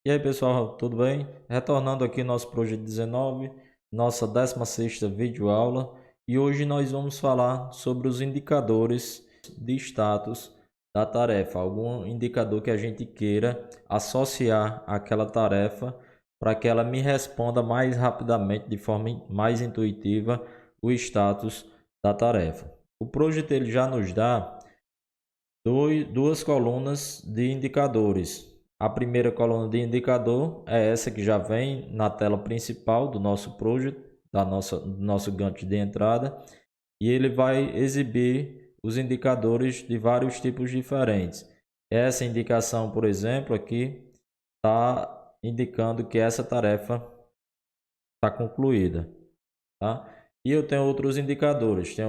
E aí pessoal, tudo bem? Retornando aqui nosso projeto 19, nossa 16ª videoaula, e hoje nós vamos falar sobre os indicadores de status da tarefa, algum indicador que a gente queira associar àquela tarefa para que ela me responda mais rapidamente, de forma mais intuitiva, o status da tarefa. O projeto ele já nos dá duas colunas de indicadores. A primeira coluna de indicador é essa que já vem na tela principal do nosso projeto, do nosso gancho de entrada, e ele vai exibir os indicadores de vários tipos diferentes. Essa indicação, por exemplo, aqui está indicando que essa tarefa está concluída, tá? E eu tenho outros indicadores, que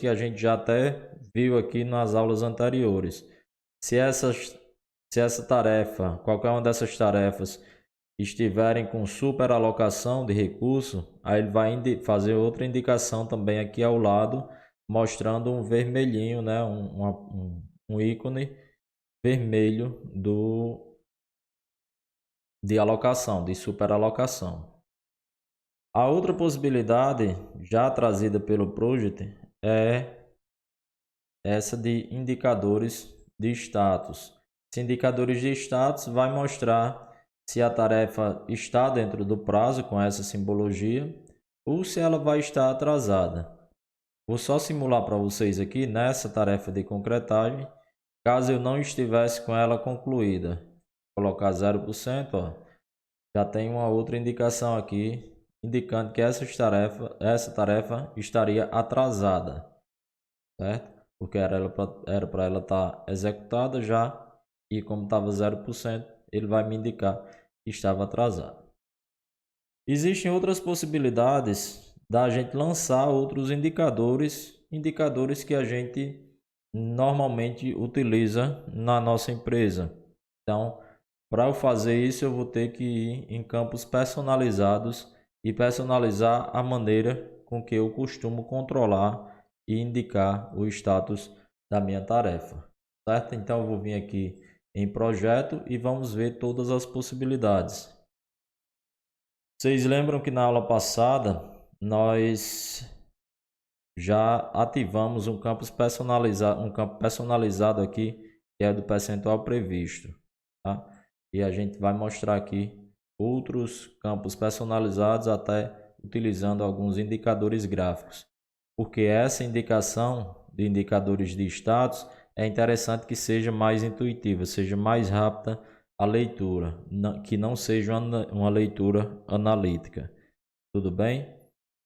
a gente já até viu aqui nas aulas anteriores. Se essa tarefa, qualquer uma dessas tarefas, estiverem com superalocação de recurso, aí ele vai fazer outra indicação também aqui ao lado, mostrando um vermelhinho, né? Um ícone vermelho de alocação, de superalocação. A outra possibilidade, já trazida pelo Project, é essa de indicadores de status. Esse indicadores de status vai mostrar se a tarefa está dentro do prazo com essa simbologia ou se ela vai estar atrasada. Vou só simular para vocês aqui nessa tarefa de concretagem, caso eu não estivesse com ela concluída. Vou colocar 0%, ó. Já tem uma outra indicação aqui indicando que essa tarefa estaria atrasada, certo? Porque era para ela estar executada já, e como estava 0%, ele vai me indicar que estava atrasado. Existem outras possibilidades da gente lançar outros indicadores que a gente normalmente utiliza na nossa empresa. Então, para eu fazer isso, eu vou ter que ir em campos personalizados e personalizar a maneira com que eu costumo controlar e indicar o status da minha tarefa, certo? Então, eu vou vir aqui em projeto e vamos ver todas as possibilidades. Vocês lembram que na aula passada nós já ativamos um campo personalizado aqui, que é do percentual previsto, tá? E a gente vai mostrar aqui outros campos personalizados, até utilizando alguns indicadores gráficos, porque essa indicação de indicadores de status é interessante que seja mais intuitiva, seja mais rápida a leitura, que não seja uma leitura analítica. Tudo bem?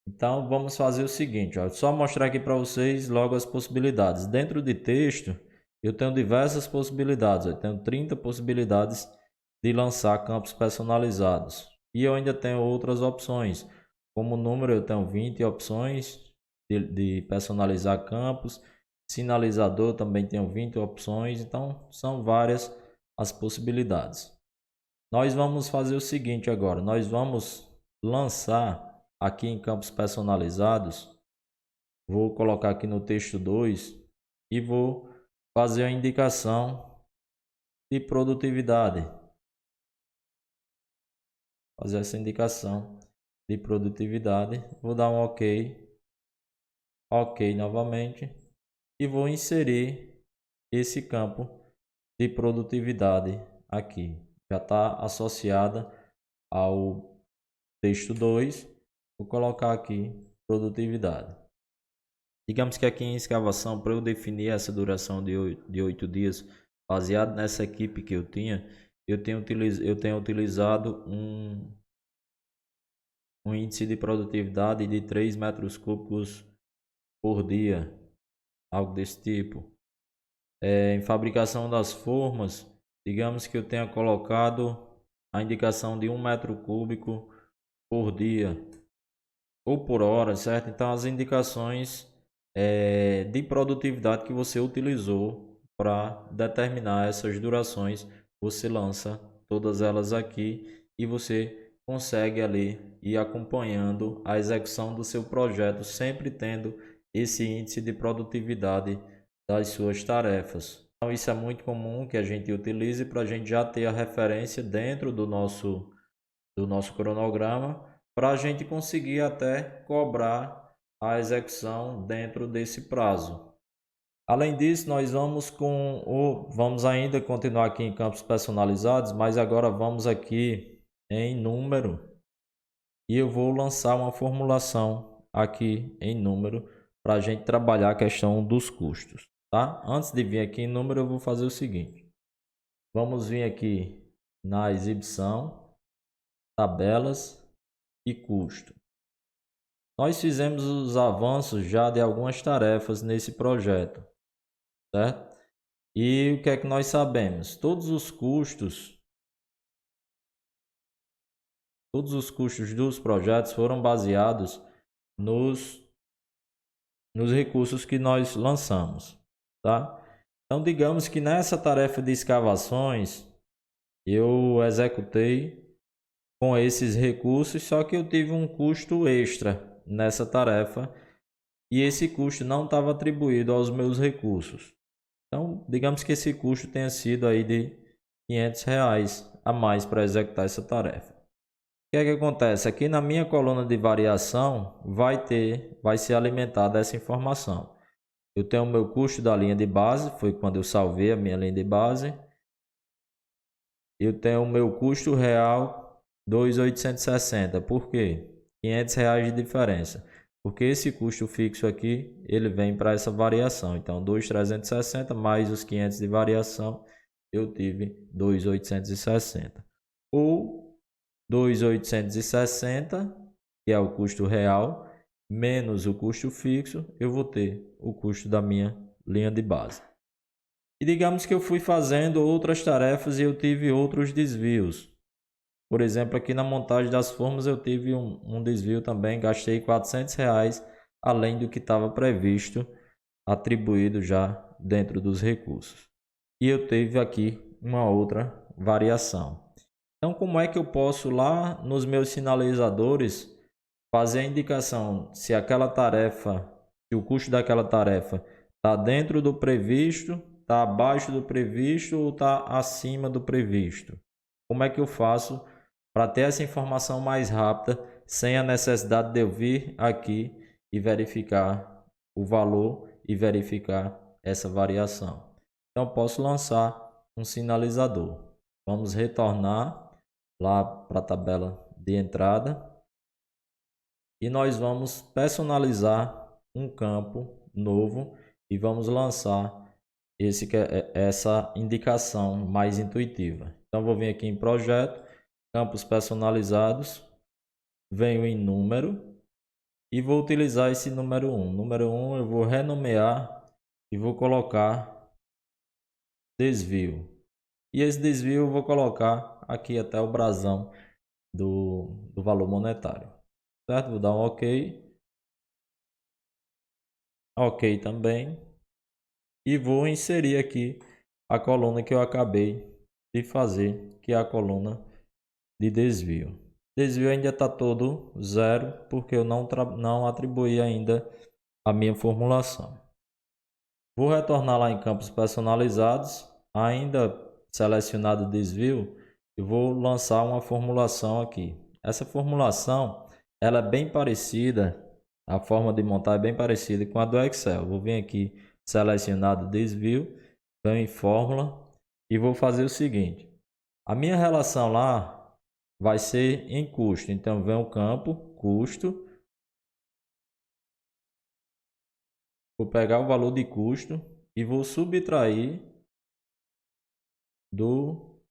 Então vamos fazer o seguinte, ó, só mostrar aqui para vocês logo as possibilidades. Dentro de texto, eu tenho diversas possibilidades, eu tenho 30 possibilidades de lançar campos personalizados. E eu ainda tenho outras opções. Como número, eu tenho 20 opções de personalizar campos. Sinalizador também tenho 20 opções. Então, são várias as possibilidades. Nós vamos fazer o seguinte agora. Nós vamos lançar aqui em campos personalizados. Vou colocar aqui no texto 2 e vou fazer a indicação de produtividade. Fazer essa indicação de produtividade. Vou dar um OK. OK novamente. E vou inserir esse campo de produtividade aqui. Já está associada ao texto 2. Vou colocar aqui produtividade. Digamos que aqui em escavação, para eu definir essa duração de 8 dias, baseado nessa equipe que eu tenho utilizado um índice de produtividade de 3 metros cúbicos por dia, algo desse tipo. Em fabricação das formas, digamos que eu tenha colocado a indicação de 1 metro cúbico por dia ou por hora, certo? Então as indicações de produtividade que você utilizou para determinar essas durações, você lança todas elas aqui e você consegue ali ir acompanhando a execução do seu projeto, sempre tendo esse índice de produtividade das suas tarefas. Então isso é muito comum que a gente utilize para a gente já ter a referência dentro do nosso cronograma, para a gente conseguir até cobrar a execução dentro desse prazo. Além disso, nós vamos ainda continuar aqui em campos personalizados, mas agora vamos aqui em número e eu vou lançar uma formulação aqui em número para a gente trabalhar a questão dos custos, tá? Antes de vir aqui em número, eu vou fazer o seguinte. Vamos vir aqui na exibição, tabelas e custo. Nós fizemos os avanços já de algumas tarefas nesse projeto, certo? E o que é que nós sabemos? Todos os custos dos projetos foram baseados nos recursos que nós lançamos, tá? Então, digamos que nessa tarefa de escavações, eu executei com esses recursos, só que eu tive um custo extra nessa tarefa e esse custo não estava atribuído aos meus recursos. Então, digamos que esse custo tenha sido aí de R$500 a mais para executar essa tarefa. O que é que acontece? Aqui na minha coluna de variação vai ser alimentada essa informação. Eu tenho o meu custo da linha de base, foi quando eu salvei a minha linha de base. Eu tenho o meu custo real 2.860. Por quê? R$500 de diferença. Porque esse custo fixo aqui, ele vem para essa variação. Então, 2.360 mais os 500 de variação, eu tive 2.860. Ou 2.860, que é o custo real, menos o custo fixo, eu vou ter o custo da minha linha de base. E digamos que eu fui fazendo outras tarefas e eu tive outros desvios. Por exemplo, aqui na montagem das formas eu tive um desvio também, gastei R$400, além do que estava previsto, atribuído já dentro dos recursos. E eu tive aqui uma outra variação. Então, como é que eu posso lá nos meus sinalizadores fazer a indicação se aquela tarefa, se o custo daquela tarefa está dentro do previsto, está abaixo do previsto ou está acima do previsto? Como é que eu faço para ter essa informação mais rápida, sem a necessidade de eu vir aqui e verificar o valor e verificar essa variação? Então, posso lançar um sinalizador. Vamos retornar lá para a tabela de entrada e nós vamos personalizar um campo novo e vamos lançar essa indicação mais intuitiva. Então, vou vir aqui em projeto, campos personalizados, venho em número e vou utilizar esse número 1. Número 1 eu vou renomear e vou colocar desvio. E esse desvio eu vou colocar aqui até o brasão do valor monetário. Certo? Vou dar um OK. OK também. E vou inserir aqui a coluna que eu acabei de fazer, que é a coluna de desvio. Desvio ainda está todo zero, porque eu não atribuí ainda a minha formulação. Vou retornar lá em campos personalizados, ainda selecionado desvio, e vou lançar uma formulação aqui. Essa formulação, ela é bem parecida, a forma de montar é bem parecida com a do Excel. Vou vir aqui, selecionado desvio, venho em fórmula e vou fazer o seguinte. A minha relação lá vai ser em custo, então vem o campo, custo. Vou pegar o valor de custo e vou subtrair do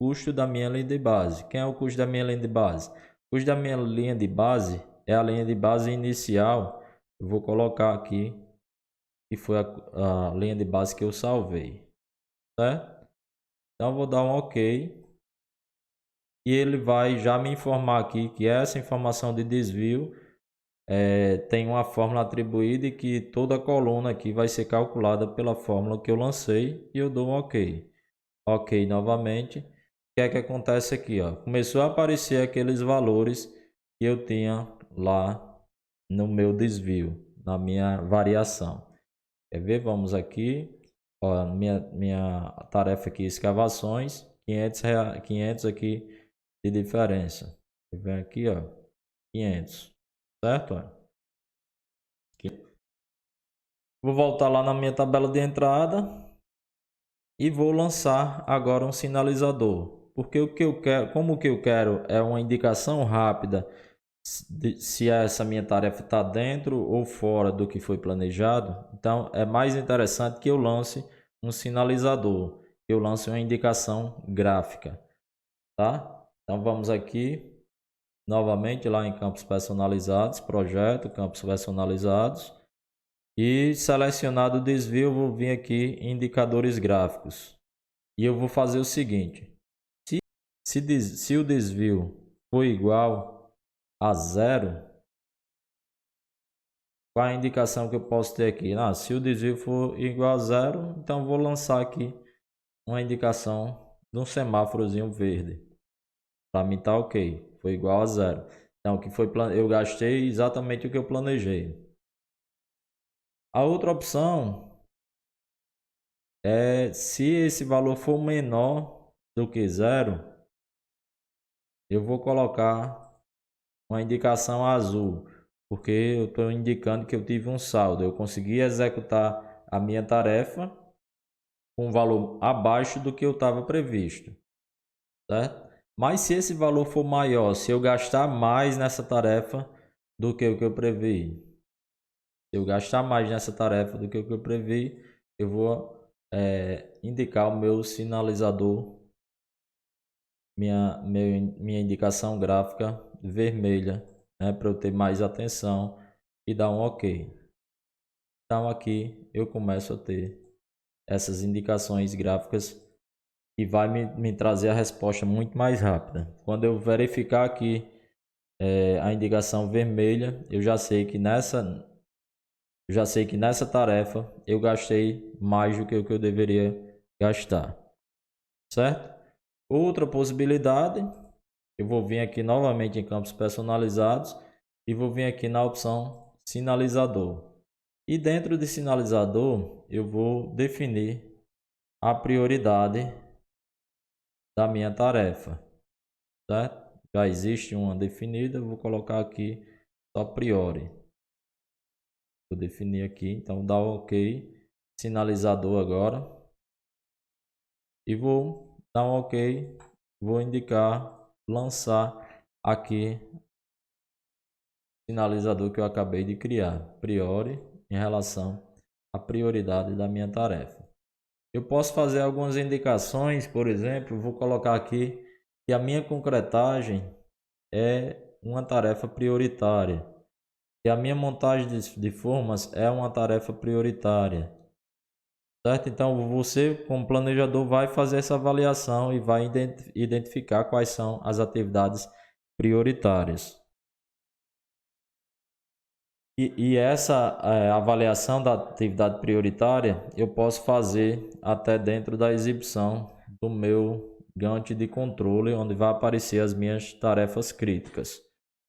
custo da minha linha de base. Quem é o custo da minha linha de base? O custo da minha linha de base é a linha de base inicial. Eu vou colocar aqui que foi a linha de base que eu salvei, certo? Então vou dar um OK e ele vai já me informar aqui que essa informação de desvio tem uma fórmula atribuída e que toda a coluna aqui vai ser calculada pela fórmula que eu lancei e eu dou um OK. OK novamente. O que é que acontece aqui? Ó? Começou a aparecer aqueles valores que eu tinha lá no meu desvio, na minha variação. Quer ver? Vamos aqui. Ó, minha tarefa aqui, escavações, 500 aqui de diferença. Vem aqui, ó, 500, certo? Aqui. Vou voltar lá na minha tabela de entrada e vou lançar agora um sinalizador. Porque o que eu quero, como o que eu quero é uma indicação rápida se essa minha tarefa está dentro ou fora do que foi planejado, então é mais interessante que eu lance um sinalizador, que eu lance uma indicação gráfica, tá? Então vamos aqui novamente lá em campos personalizados, projeto, campos personalizados e selecionado o desvio, eu vou vir aqui em indicadores gráficos e eu vou fazer o seguinte: se o desvio for igual a zero, qual a indicação que eu posso ter aqui? Se o desvio for igual a zero, então vou lançar aqui uma indicação de um semáforozinho verde. Para mim tá ok, foi igual a zero. Então, que foi eu gastei exatamente o que eu planejei. A outra opção é, se esse valor for menor do que zero, eu vou colocar uma indicação azul, porque eu estou indicando que eu tive um saldo, eu consegui executar a minha tarefa com um valor abaixo do que eu estava previsto, certo? Mas se esse valor for maior, se eu gastar mais nessa tarefa do que o que eu previ, se eu gastar mais nessa tarefa do que o que eu previ, eu vou indicar o meu sinalizador, minha indicação gráfica vermelha, né, para eu ter mais atenção e dar um OK. Então aqui eu começo a ter essas indicações gráficas e vai me trazer a resposta muito mais rápida. Quando eu verificar aqui a indicação vermelha, eu já sei que nessa tarefa eu gastei mais do que o que eu deveria gastar, certo? Outra possibilidade, eu vou vir aqui novamente em campos personalizados e vou vir aqui na opção sinalizador. E dentro de sinalizador, eu vou definir a prioridade da minha tarefa, certo? Já existe uma definida, eu vou colocar aqui só priori. Vou definir aqui, então dá OK, sinalizador agora. E vou dar um OK, vou indicar, lançar aqui sinalizador que eu acabei de criar, priori, em relação à prioridade da minha tarefa. Eu posso fazer algumas indicações, por exemplo, vou colocar aqui que a minha concretagem é uma tarefa prioritária, que a minha montagem de formas é uma tarefa prioritária, certo? Então você, como planejador, vai fazer essa avaliação e vai identificar quais são as atividades prioritárias. E essa avaliação da atividade prioritária eu posso fazer até dentro da exibição do meu Gantt de controle, onde vai aparecer as minhas tarefas críticas,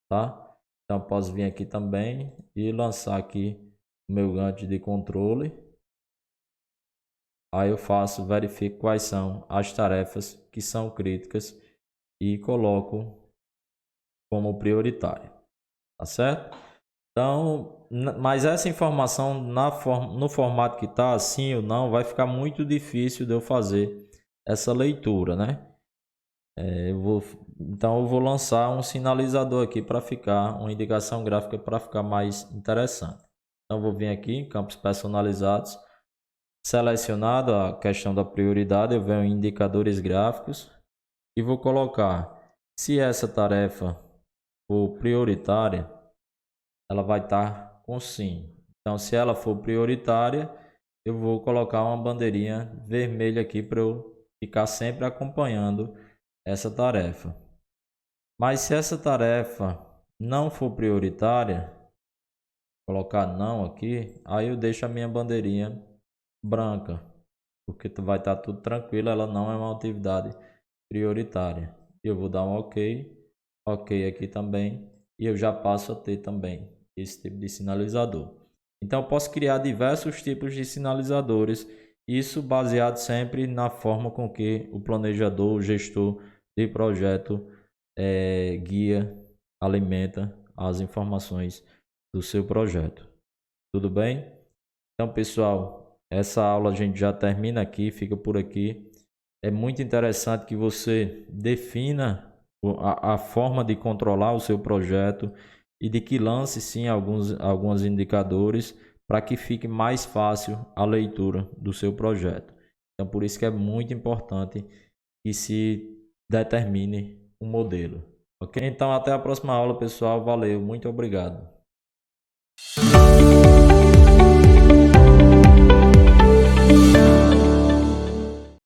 tá? Então posso vir aqui também e lançar aqui o meu Gantt de controle. Aí eu verifico quais são as tarefas que são críticas e coloco como prioritária, tá certo? Então, mas essa informação no formato que está, assim ou não, vai ficar muito difícil de eu fazer essa leitura, né? Então eu vou lançar um sinalizador aqui para ficar, uma indicação gráfica para ficar mais interessante. Então vou vir aqui em campos personalizados, selecionado a questão da prioridade, eu venho em indicadores gráficos e vou colocar, se essa tarefa for prioritária, ela vai estar com sim. Então, se ela for prioritária, eu vou colocar uma bandeirinha vermelha aqui para eu ficar sempre acompanhando essa tarefa. Mas se essa tarefa não for prioritária, colocar não aqui, aí eu deixo a minha bandeirinha branca, porque vai estar tudo tranquilo, ela não é uma atividade prioritária. Eu vou dar um OK, OK aqui também, e eu já passo a ter também esse tipo de sinalizador. Então eu posso criar diversos tipos de sinalizadores Isso baseado sempre na forma com que o planejador, o gestor de projeto guia, alimenta as informações do seu projeto. Tudo bem? Então, pessoal, essa aula a gente já termina aqui, fica por aqui. É muito interessante que você defina a forma de controlar o seu projeto e de que lance sim alguns indicadores para que fique mais fácil a leitura do seu projeto. Então, por isso que é muito importante que se determine um modelo. Ok? Então, até a próxima aula, pessoal. Valeu, muito obrigado.